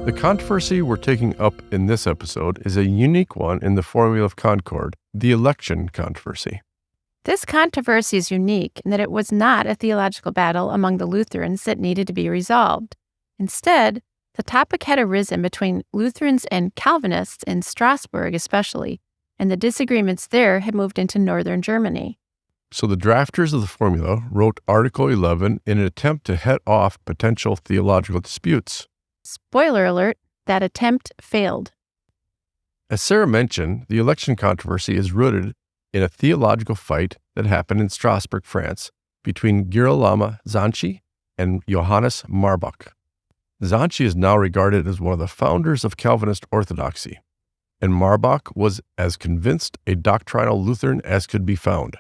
The controversy we're taking up in this episode is a unique one in the Formula of Concord, the election controversy. This controversy is unique in that it was not a theological battle among the Lutherans that needed to be resolved. Instead, the topic had arisen between Lutherans and Calvinists in Strasbourg especially, and the disagreements there had moved into northern Germany. So the drafters of the formula wrote Article 11 in an attempt to head off potential theological disputes. Spoiler alert, that attempt failed. As Sarah mentioned, the election controversy is rooted in a theological fight that happened in Strasbourg, France, between Girolamo Zanchi and Johannes Marbach. Zanchi is now regarded as one of the founders of Calvinist orthodoxy, and Marbach was as convinced a doctrinal Lutheran as could be found.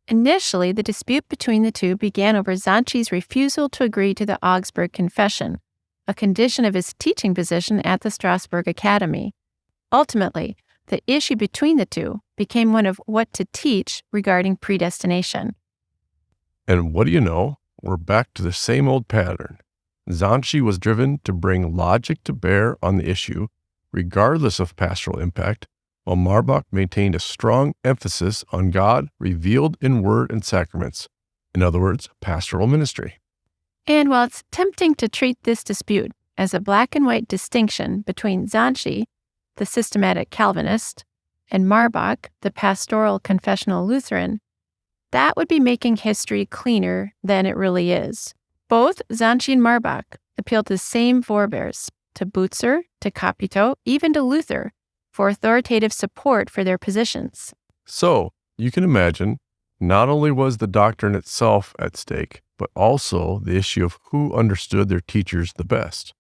Initially, the dispute between the two began over Zanchi's refusal to agree to the Augsburg Confession, a condition of his teaching position at the Strasbourg Academy. Ultimately, the issue between the two became one of what to teach regarding predestination. And what do you know? We're back to the same old pattern. Zanchi was driven to bring logic to bear on the issue, regardless of pastoral impact, while Marbach maintained a strong emphasis on God revealed in word and sacraments, in other words, pastoral ministry. And while it's tempting to treat this dispute as a black and white distinction between Zanchi, the systematic Calvinist, and Marbach, the pastoral confessional Lutheran, that would be making history cleaner than it really is. Both Zanchi and Marbach appealed to the same forebears, to Butzer, to Capito, even to Luther, for authoritative support for their positions. So, you can imagine, not only was the doctrine itself at stake, but also the issue of who understood their teachers the best.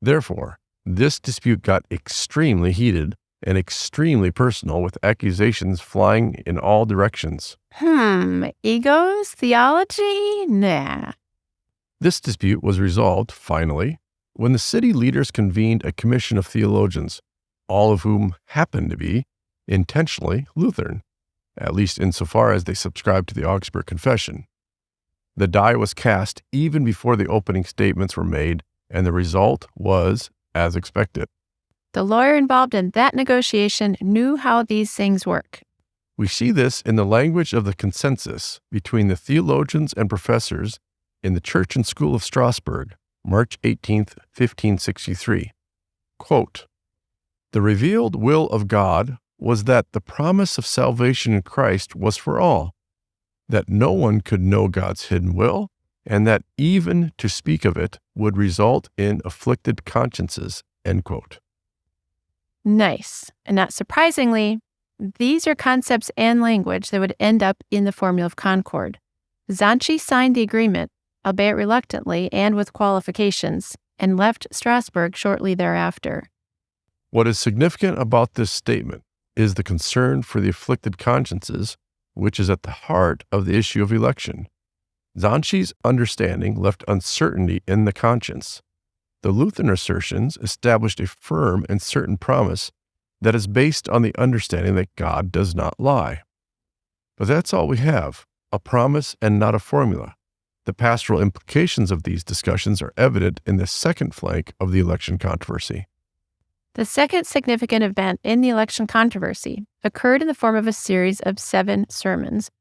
Therefore, this dispute got extremely heated and extremely personal, with accusations flying in all directions. Egos? Theology? Nah. This dispute was resolved, finally, when the city leaders convened a commission of theologians, all of whom happened to be intentionally Lutheran, at least insofar as they subscribed to the Augsburg Confession. The die was cast even before the opening statements were made, and the result was as expected. The lawyer involved in that negotiation knew how these things work. We see this in the language of the consensus between the theologians and professors in the Church and School of Strasbourg, March 18, 1563. Quote, "The revealed will of God was that the promise of salvation in Christ was for all, that no one could know God's hidden will, and that even to speak of it would result in afflicted consciences." End quote. Nice. And not surprisingly, these are concepts and language that would end up in the Formula of Concord. Zanchi signed the agreement, albeit reluctantly and with qualifications, and left Strasbourg shortly thereafter. What is significant about this statement is the concern for the afflicted consciences, which is at the heart of the issue of election. Zanchi's understanding left uncertainty in the conscience. The Lutheran assertions established a firm and certain promise that is based on the understanding that God does not lie. But that's all we have, a promise and not a formula. The pastoral implications of these discussions are evident in the second flank of the election controversy. The second significant event in the election controversy occurred in the form of a series of 7 sermons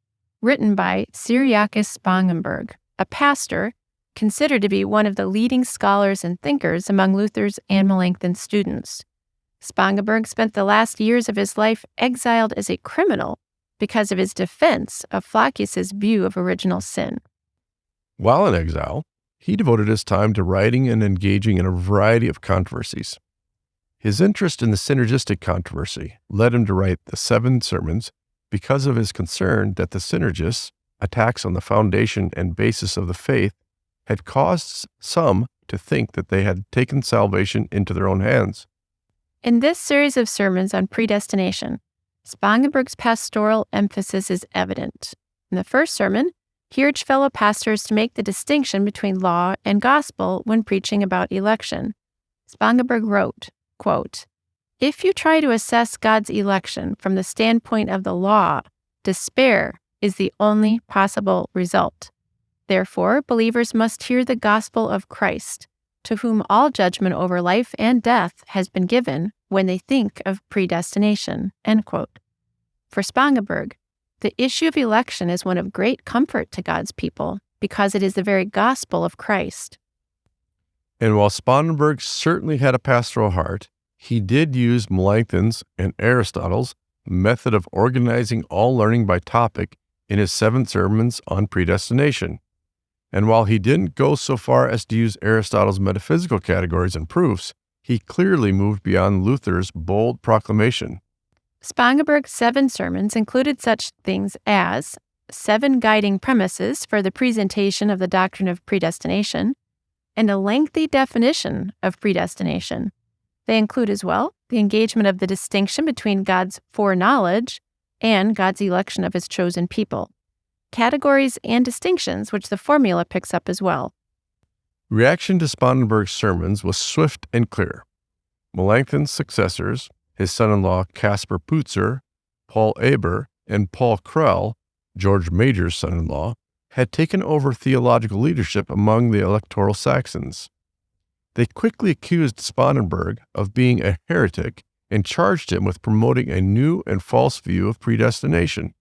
written by Cyriacus Spangenberg, a pastor considered to be one of the leading scholars and thinkers among Luther's and Melanchthon students. Spangenberg spent the last years of his life exiled as a criminal because of his defense of Flacius's view of original sin. While in exile, he devoted his time to writing and engaging in a variety of controversies. His interest in the synergistic controversy led him to write the 7 sermons because of his concern that the synergists' attacks on the foundation and basis of the faith had caused some to think that they had taken salvation into their own hands. In this series of sermons on predestination, Spangenberg's pastoral emphasis is evident. In the first sermon, he urged fellow pastors to make the distinction between law and gospel when preaching about election. Spangenberg wrote, quote, "If you try to assess God's election from the standpoint of the law, despair is the only possible result. Therefore, believers must hear the gospel of Christ, to whom all judgment over life and death has been given when they think of predestination, end quote. For Spangenberg, the issue of election is one of great comfort to God's people because it is the very gospel of Christ. And while Spangenberg certainly had a pastoral heart, he did use Melanchthon's and Aristotle's method of organizing all learning by topic in his 7 sermons on predestination. And while he didn't go so far as to use Aristotle's metaphysical categories and proofs, he clearly moved beyond Luther's bold proclamation. Spangenberg's 7 sermons included such things as 7 guiding premises for the presentation of the doctrine of predestination, and a lengthy definition of predestination. They include as well the engagement of the distinction between God's foreknowledge and God's election of his chosen people, categories and distinctions which the formula picks up as well. Reaction to Spangenberg's sermons was swift and clear. Melanchthon's successors, his son-in-law Caspar Putzer, Paul Eber, and Paul Krell, George Major's son-in-law, had taken over theological leadership among the electoral Saxons. They quickly accused Spangenberg of being a heretic and charged him with promoting a new and false view of predestination.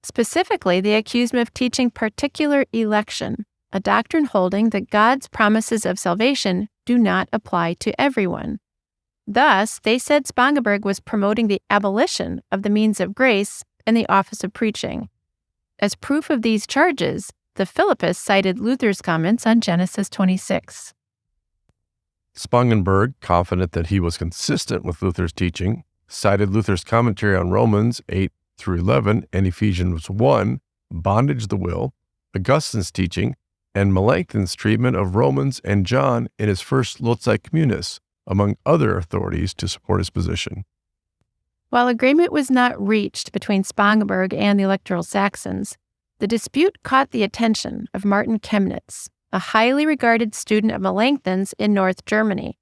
Specifically, they accused him of teaching particular election, a doctrine holding that God's promises of salvation do not apply to everyone. Thus, they said Spangenberg was promoting the abolition of the means of grace and the office of preaching. As proof of these charges, the Philippists cited Luther's comments on Genesis 26. Spangenberg, confident that he was consistent with Luther's teaching, cited Luther's commentary on Romans 8 through 11 and Ephesians 1, bondage the will, Augustine's teaching, and Melanchthon's treatment of Romans and John in his first Loci Communis, among other authorities to support his position. While agreement was not reached between Spangenberg and the electoral Saxons, the dispute caught the attention of Martin Chemnitz, a highly regarded student of Melanchthon's in North Germany.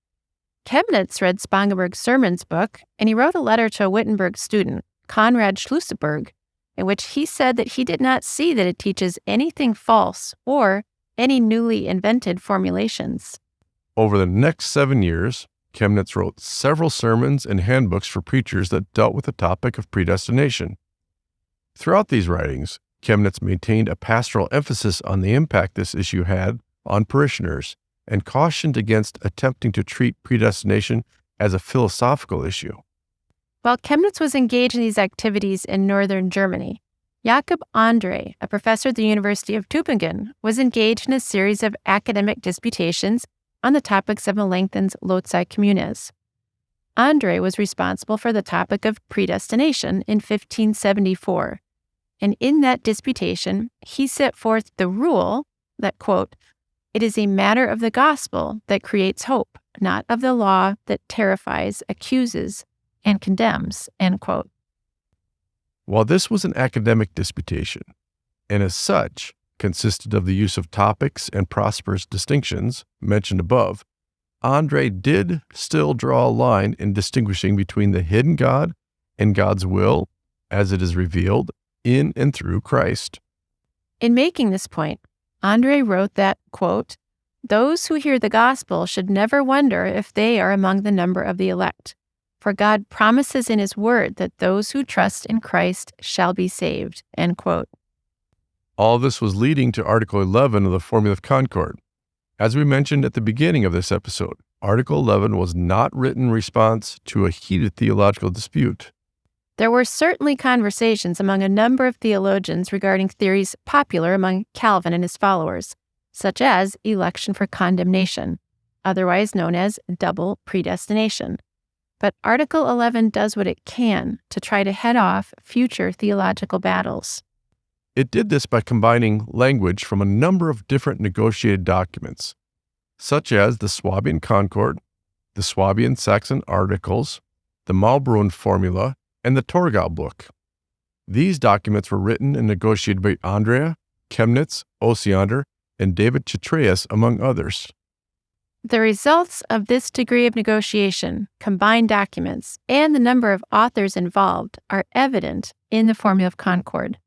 Chemnitz read Spangenberg's sermons book, and he wrote a letter to a Wittenberg student, Conrad Schlusseberg, in which he said that he did not see that it teaches anything false or any newly invented formulations. Over the next 7 years, Chemnitz wrote several sermons and handbooks for preachers that dealt with the topic of predestination. Throughout these writings, Chemnitz maintained a pastoral emphasis on the impact this issue had on parishioners and cautioned against attempting to treat predestination as a philosophical issue. While Chemnitz was engaged in these activities in northern Germany, Jakob André, a professor at the University of Tübingen, was engaged in a series of academic disputations on the topics of Melanchthon's Loci Communes. André was responsible for the topic of predestination in 1574, and in that disputation, he set forth the rule that, quote, "It is a matter of the gospel that creates hope, not of the law that terrifies, accuses, and condemns," end quote. While this was an academic disputation, and as such consisted of the use of topics and prosperous distinctions mentioned above, André did still draw a line in distinguishing between the hidden God and God's will as it is revealed in and through Christ. In making this point, André wrote that, quote, "Those who hear the gospel should never wonder if they are among the number of the elect, for God promises in his word that those who trust in Christ shall be saved," end quote. All this was leading to Article 11 of the Formula of Concord. As we mentioned at the beginning of this episode, Article 11 was not written in response to a heated theological dispute. There were certainly conversations among a number of theologians regarding theories popular among Calvin and his followers, such as election for condemnation, otherwise known as double predestination. But Article 11 does what it can to try to head off future theological battles. It did this by combining language from a number of different negotiated documents, such as the Swabian Concord, the Swabian Saxon Articles, the Maulbronn Formula, and the Torgau Book. These documents were written and negotiated by Andrea, Chemnitz, Osiander, and David Chytraeus, among others. The results of this degree of negotiation, combined documents, and the number of authors involved are evident in the Formula of Concord.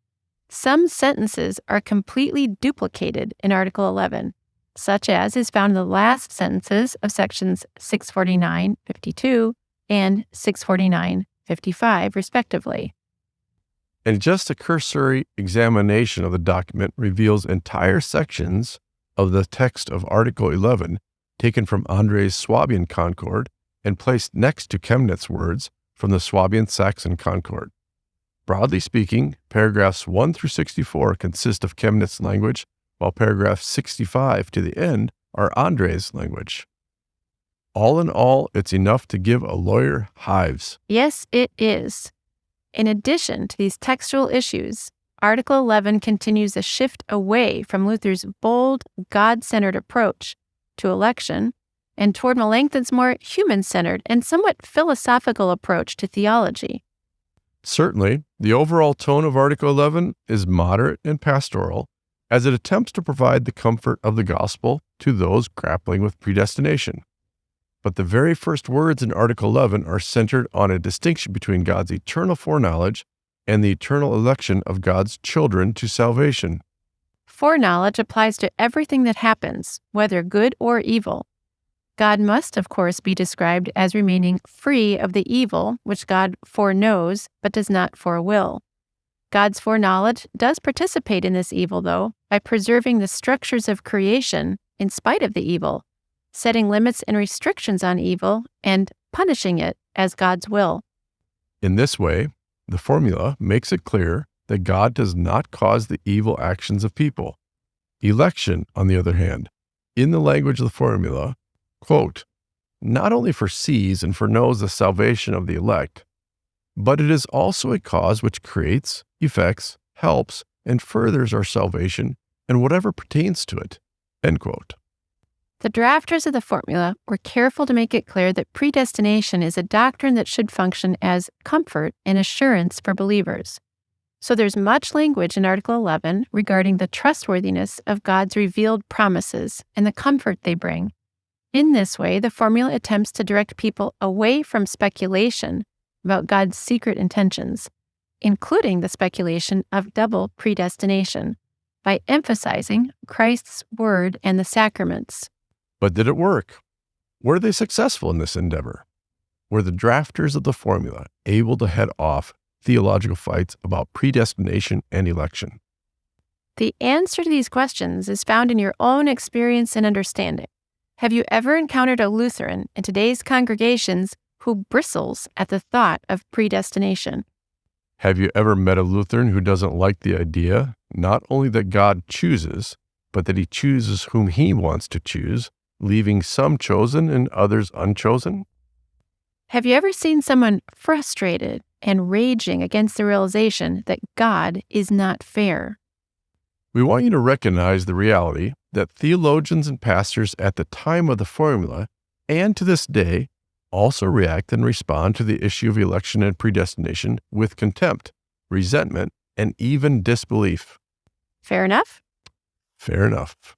Some sentences are completely duplicated in Article 11, such as is found in the last sentences of sections 649.52 and 649.55, respectively. And just a cursory examination of the document reveals entire sections of the text of Article 11 taken from Andre's Swabian Concord and placed next to Chemnitz's words from the Swabian-Saxon Concord. Broadly speaking, paragraphs 1 through 64 consist of Chemnitz's language, while paragraphs 65 to the end are Andre's language. All in all, it's enough to give a lawyer hives. Yes, it is. In addition to these textual issues, Article 11 continues a shift away from Luther's bold, God-centered approach to election and toward Melanchthon's more human-centered and somewhat philosophical approach to theology. Certainly, the overall tone of Article 11 is moderate and pastoral, as it attempts to provide the comfort of the gospel to those grappling with predestination. But the very first words in Article 11 are centered on a distinction between God's eternal foreknowledge and the eternal election of God's children to salvation. Foreknowledge applies to everything that happens, whether good or evil. God must, of course, be described as remaining free of the evil which God foreknows but does not forewill. God's foreknowledge does participate in this evil, though, by preserving the structures of creation in spite of the evil, setting limits and restrictions on evil, and punishing it as God's will. In this way, the formula makes it clear that God does not cause the evil actions of people. Election, on the other hand, in the language of the formula, quote, not only foresees and foreknows the salvation of the elect, but it is also a cause which creates, effects, helps, and furthers our salvation and whatever pertains to it, end quote. The drafters of the formula were careful to make it clear that predestination is a doctrine that should function as comfort and assurance for believers. So there's much language in Article 11 regarding the trustworthiness of God's revealed promises and the comfort they bring. In this way, the formula attempts to direct people away from speculation about God's secret intentions, including the speculation of double predestination, by emphasizing Christ's word and the sacraments. But did it work? Were they successful in this endeavor? Were the drafters of the formula able to head off theological fights about predestination and election? The answer to these questions is found in your own experience and understanding. Have you ever encountered a Lutheran in today's congregations who bristles at the thought of predestination? Have you ever met a Lutheran who doesn't like the idea, not only that God chooses, but that he chooses whom he wants to choose, leaving some chosen and others unchosen? Have you ever seen someone frustrated and raging against the realization that God is not fair? We want you to recognize the reality that theologians and pastors at the time of the formula and to this day also react and respond to the issue of election and predestination with contempt, resentment, and even disbelief. Fair enough? Fair enough.